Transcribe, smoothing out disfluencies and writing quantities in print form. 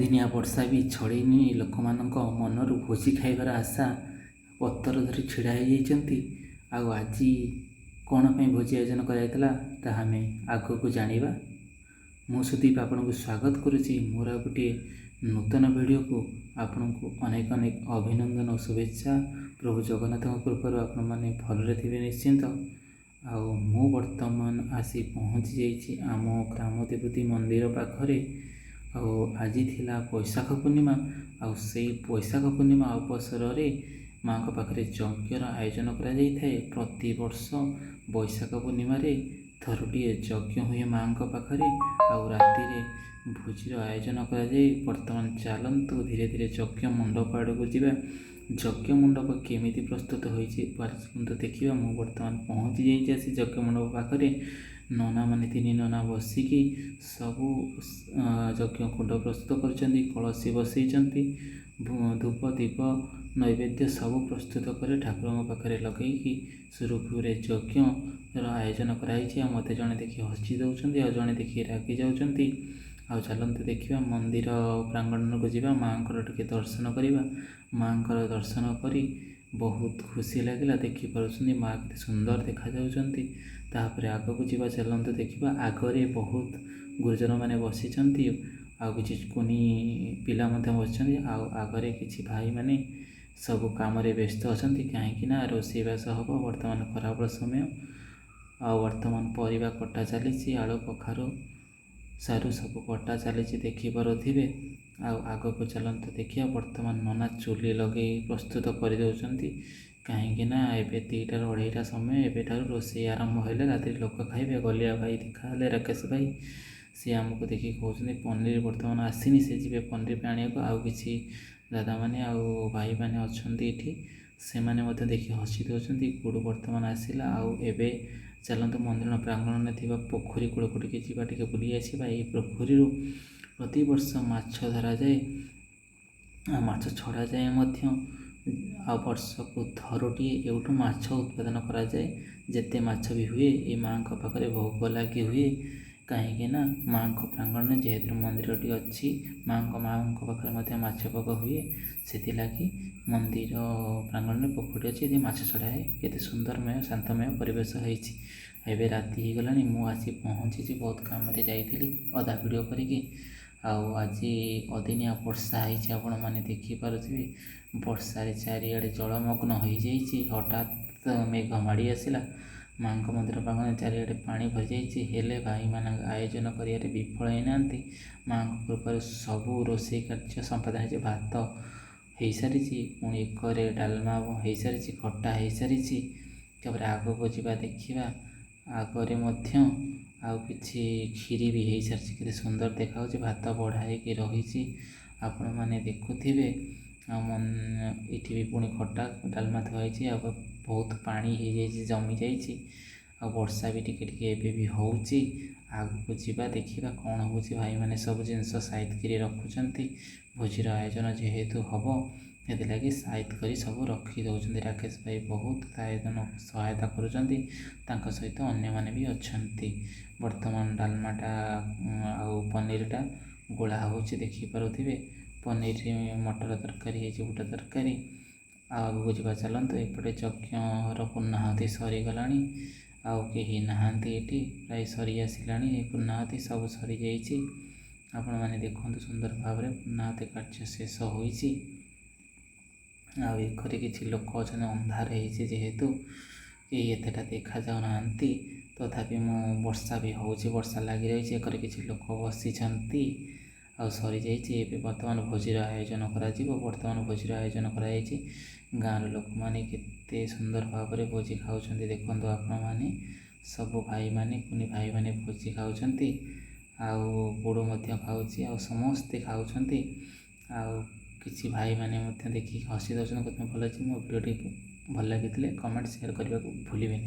ଅଦିନିଆ ବର୍ଷା ବି ଛଡ଼େଇନି ଲୋକମାନଙ୍କ ମନରୁ ଭୋଜି ଖାଇବାର ଆଶା ପତର ଧରି ଛିଡ଼ା ହୋଇଯାଇଛନ୍ତି। ଆଉ ଆଜି କ'ଣ ପାଇଁ ଭୋଜି ଆୟୋଜନ କରାଯାଇଥିଲା ତାହା ଆମେ ଆଗକୁ ଜାଣିବା। ମୁଁ ସୁଦୀପ ଆପଣଙ୍କୁ ସ୍ୱାଗତ କରୁଛି ମୋର ଆଉ ଗୋଟିଏ ନୂତନ ଭିଡ଼ିଓକୁ। ଆପଣଙ୍କୁ ଅନେକ ଅନେକ ଅଭିନନ୍ଦନ ଓ ଶୁଭେଚ୍ଛା। ପ୍ରଭୁ ଜଗନ୍ନାଥଙ୍କ କୃପାରୁ ଆପଣମାନେ ଭଲରେ ଥିବେ ନିଶ୍ଚିନ୍ତ। ଆଉ ମୁଁ ବର୍ତ୍ତମାନ ଆସି ପହଞ୍ଚି ଯାଇଛି ଆମ ଗ୍ରାମ ଦେବତୀ ମନ୍ଦିର ପାଖରେ। ଆଉ ଆଜି ଥିଲା ବୈଶାଖ ପୂର୍ଣ୍ଣିମା। ଆଉ ସେଇ ବୈଶାଖ ପୂର୍ଣ୍ଣିମା ଅବସରରେ ମାଆଙ୍କ ପାଖରେ ଯଜ୍ଞର ଆୟୋଜନ କରାଯାଇଥାଏ। ପ୍ରତିବର୍ଷ ବୈଶାଖ ପୂର୍ଣ୍ଣିମାରେ ଥରୁଟିଏ ଯଜ୍ଞ ହୁଏ ମାଆଙ୍କ ପାଖରେ। ଆଉ ରାତିରେ ଭୋଜିର ଆୟୋଜନ କରାଯାଏ। ବର୍ତ୍ତମାନ ଚାଲନ୍ତୁ ଧୀରେ ଧୀରେ ଯଜ୍ଞ ମଣ୍ଡପ ଆଡ଼କୁ ଯିବା। ଯଜ୍ଞ ମଣ୍ଡପ କେମିତି ପ୍ରସ୍ତୁତ ହୋଇଛି ଦେଖିବା। ମୁଁ ବର୍ତ୍ତମାନ ପହଞ୍ଚି ଯାଇଛି ଆସି ଯଜ୍ଞ ମଣ୍ଡପ ପାଖରେ। ନନାମାନେ ତିନି ନନା ବସିକି ସବୁ ଯଜ୍ଞ କୁଣ୍ଡ ପ୍ରସ୍ତୁତ କରିଛନ୍ତି, କଳସୀ ବସେଇଛନ୍ତି, ଧୂପ ଦୀପ ନୈବେଦ୍ୟ ସବୁ ପ୍ରସ୍ତୁତ କରି ଠାକୁରଙ୍କ ପାଖରେ ଲଗେଇକି ସୁରୁଖୁରୁରେ ଯଜ୍ଞର ଆୟୋଜନ କରାଯାଇଛି। ଆଉ ମୋତେ ଜଣେ ଦେଖି ହସି ଦେଉଛନ୍ତି, ଆଉ ଜଣେ ଦେଖି ରାଗି ଯାଉଛନ୍ତି। ଆଉ ଚାଲନ୍ତୁ ଦେଖିବା ମନ୍ଦିର ପ୍ରାଙ୍ଗଣକୁ ଯିବା, ମାଆଙ୍କର ଟିକେ ଦର୍ଶନ କରିବା। ମାଆଙ୍କର ଦର୍ଶନ କରି ବହୁତ ଖୁସି ଲାଗିଲା। ଦେଖିପାରୁଛନ୍ତି ମାଆ କେତେ ସୁନ୍ଦର ଦେଖାଯାଉଛନ୍ତି। ତାପରେ ଆଗକୁ ଯିବା, ଚାଲନ୍ତୁ ଦେଖିବା। ଆଗରେ ବହୁତ ଗୁରୁଜନମାନେ ବସିଛନ୍ତି, ଆଉ କିଛି କୁନି ପିଲା ମଧ୍ୟ ବସିଛନ୍ତି। ଆଉ ଆଗରେ କିଛି ଭାଇମାନେ ସବୁ କାମରେ ବ୍ୟସ୍ତ ଅଛନ୍ତି, କାହିଁକି ନା ରୋଷେଇବାସ ହେବ। ବର୍ତ୍ତମାନ ଖରାବେଳ ସମୟ। ଆଉ ବର୍ତ୍ତମାନ ପରିବା କଟା ଚାଲିଛି, ଆଳୁ କଖାରୁ ସାରୁ ସବୁ କଟା ଚାଲିଛି ଦେଖିପାରୁଥିବେ। ଆଉ ଆଗକୁ ଚାଲନ୍ତୁ ଦେଖିବା। ବର୍ତ୍ତମାନ ନନା ଚୁଲି ଲଗେଇ ପ୍ରସ୍ତୁତ କରିଦେଉଛନ୍ତି, କାହିଁକି ନା ଏବେ 2ଟାରୁ 2:30 ସମୟ। ଏବେଠାରୁ ରୋଷେଇ ଆରମ୍ଭ ହେଲେ ରାତିରେ ଲୋକ ଖାଇବେ। ଗଲିଆ ଭାଇ ଦେଖାହେଲେ, ରାକେଶ ଭାଇ, ସିଏ ଆମକୁ ଦେଖିକି କହୁଛନ୍ତି ପନିର ବର୍ତ୍ତମାନ ଆସିନି, ସେ ଯିବେ ପନିର ଆଣିବାକୁ। ଆଉ କିଛି ଦାଦାମାନେ ଆଉ ଭାଇମାନେ ଅଛନ୍ତି ଏଠି, ସେମାନେ ମଧ୍ୟ ଦେଖି ହସି ଦେଉଛନ୍ତି। ଗୁଡ଼ ବର୍ତ୍ତମାନ ଆସିଲା। ଆଉ ଏବେ ଚାଲନ୍ତୁ ମନ୍ଦିର ପ୍ରାଙ୍ଗଣରେ ଥିବା ପୋଖରୀ କୂଳକୁ ଟିକେ ଯିବା, ଟିକେ ବୁଲି ଆସିବା। ଏହି ପୋଖରୀରୁ ପ୍ରତିବର୍ଷ ମାଛ ଧରାଯାଏ, ମାଛ ଛଡ଼ାଯାଏ ମଧ୍ୟ। ଆଉ ବର୍ଷକୁ ଥରୁଟିଏ ଏଉଠୁ ମାଛ ଉତ୍ପାଦନ କରାଯାଏ। ଯେତେ ମାଛ ବି ହୁଏ ଏ ମାଆଙ୍କ ପାଖରେ ଭୋଗ ଲାଗି ହୁଏ, କାହିଁକି ନା ମାଆଙ୍କ ପ୍ରାଙ୍ଗଣରେ ଯେହେତୁ ମନ୍ଦିରଟି ଅଛି, ମାଆଙ୍କ ପାଖରେ ମଧ୍ୟ ମାଛ ଭୋଗ ହୁଏ। ସେଥିଲାଗି ମନ୍ଦିର ପ୍ରାଙ୍ଗଣରେ ପୋଖରୀ ଅଛି, ଏଠି ମାଛ ଛଡ଼ାଏ। କେତେ ସୁନ୍ଦରମୟ ଶାନ୍ତମୟ ପରିବେଶ ହେଇଛି। ଏବେ ରାତି ହେଇଗଲାଣି, ମୁଁ ଆସି ପହଞ୍ଚିଛି। ବହୁତ କାମରେ ଯାଇଥିଲି ଅଧା ଭିଡ଼ିଓ କରିକି। ଆଉ ଆଜି ଅଦିନିଆ ବର୍ଷା ହେଇଛି, ଆପଣମାନେ ଦେଖିପାରୁଥିବେ। ବର୍ଷାରେ ଚାରିଆଡ଼େ ଜଳମଗ୍ନ ହୋଇଯାଇଛି। ହଠାତ୍ ମେଘ ମାଡ଼ି ଆସିଲା। ମାଆଙ୍କ ମନ୍ଦିର ପ୍ରାଙ୍ଗଣରେ ଚାରିଆଡ଼େ ପାଣି ଭରିଯାଇଛି। ହେଲେ ଭାଇମାନଙ୍କ ଆୟୋଜନ କରିବାରେ ବିଫଳ ହୋଇନାହାନ୍ତି। ମାଆଙ୍କ କୃପାରୁ ସବୁ ରୋଷେଇ କାର୍ଯ୍ୟ ସମ୍ପାଦନ ହେଇଛି। ଭାତ ହେଇସାରିଛି, ପୁଣି ଏକରେ ଡାଲମା ହେଇସାରିଛି, ଖଟା ହେଇସାରିଛି। ତାପରେ ଆଗକୁ ଯିବା ଦେଖିବା। ଆଗରେ ମଧ୍ୟ ଆଉ କିଛି କ୍ଷୀରି ବି ହେଇସାରିଛି, କେତେ ସୁନ୍ଦର ଦେଖାଯାଉଛି। ଭାତ ବଢ଼ା ହେଇକି ରହିଛି, ଆପଣମାନେ ଦେଖୁଥିବେ। ଆଉ ଏଠି ବି ପୁଣି ଖଟା ଡାଲମା ଥୁଆ ହେଇଛି। ଆଉ ବହୁତ ପାଣି ହେଇଯାଇଛି, ଜମି ଯାଇଛି। ଆଉ ବର୍ଷା ବି ଟିକେ ଟିକେ ଏବେ ବି ହେଉଛି। ଆଗକୁ ଯିବା ଦେଖିବା କ'ଣ ହେଉଛି। ଭାଇମାନେ ସବୁ ଜିନିଷ ସାଇଜ୍ କରି ରଖୁଛନ୍ତି। ଭୋଜିର ଆୟୋଜନ ଯେହେତୁ ହେବ, ସେଥିଲାଗି ସାଇଜ୍ କରି ସବୁ ରଖି ଦେଉଛନ୍ତି। ରାକେଶ ଭାଇ ବହୁତ ଆୟୋଜନ ସହାୟତା କରୁଛନ୍ତି, ତାଙ୍କ ସହିତ ଅନ୍ୟମାନେ ବି ଅଛନ୍ତି। ବର୍ତ୍ତମାନ ଡାଲମାଟା ଆଉ ପନିରଟା ଗୋଳା ହେଉଛି, ଦେଖିପାରୁଥିବେ। ପନିର ମଟର ତରକାରୀ ହେଇଛି, ବୁଟ ତରକାରୀ। ଆଉ ଆଗକୁ ଯିବା, ଚାଲନ୍ତୁ। ଏପଟେ ଯଜ୍ଞର ପୂର୍ଣ୍ଣାହୁତି ସରିଗଲାଣି, ଆଉ କେହି ନାହାନ୍ତି ଏଠି, ପ୍ରାୟ ସରି ଆସିଲାଣି। ପୂର୍ଣ୍ଣାହୁତି ସବୁ ସରିଯାଇଛି। ଆପଣମାନେ ଦେଖନ୍ତୁ ସୁନ୍ଦର ଭାବରେ ପୂର୍ଣ୍ଣାହୁତି କାର୍ଯ୍ୟ ଶେଷ ହୋଇଛି। ଆଉ ଏକରେ କିଛି ଲୋକ ଅଛନ୍ତି, ଅନ୍ଧାର ହେଇଛି ଯେହେତୁ କେହି ଏତେଟା ଦେଖାଯାଉନାହାନ୍ତି। ତଥାପି ବର୍ଷା ବି ହେଉଛି, ବର୍ଷା ଲାଗି ରହିଛି। ଏକରେ କିଛି ଲୋକ ବସିଛନ୍ତି। ଆଉ ସରିଯାଇଛି। ଏବେ ବର୍ତ୍ତମାନ ଭୋଜିର ଆୟୋଜନ କରାଯିବ। ବର୍ତ୍ତମାନ ଭୋଜିର ଆୟୋଜନ କରାଯାଇଛି। ଗାଁର ଲୋକମାନେ କେତେ ସୁନ୍ଦର ଭାବରେ ଭୋଜି ଖାଉଛନ୍ତି ଦେଖନ୍ତୁ ଆପଣମାନେ। ସବୁ ଭାଇମାନେ, କୁନି ଭାଇମାନେ ଭୋଜି ଖାଉଛନ୍ତି। ଆଉ ଗୁଡ଼ ମଧ୍ୟ ଖାଉଛି, ଆଉ ସମସ୍ତେ ଖାଉଛନ୍ତି। ଆଉ କିଛି ଭାଇମାନେ ମଧ୍ୟ ଦେଖିକି ହସି ଦେଉଛନ୍ତି। ଭଲ ଅଛି। ମୋ ଭିଡ଼ିଓଟି ଭଲ ଲାଗିଥିଲେ କମେଣ୍ଟ ସେୟାର କରିବାକୁ ଭୁଲିବେନି।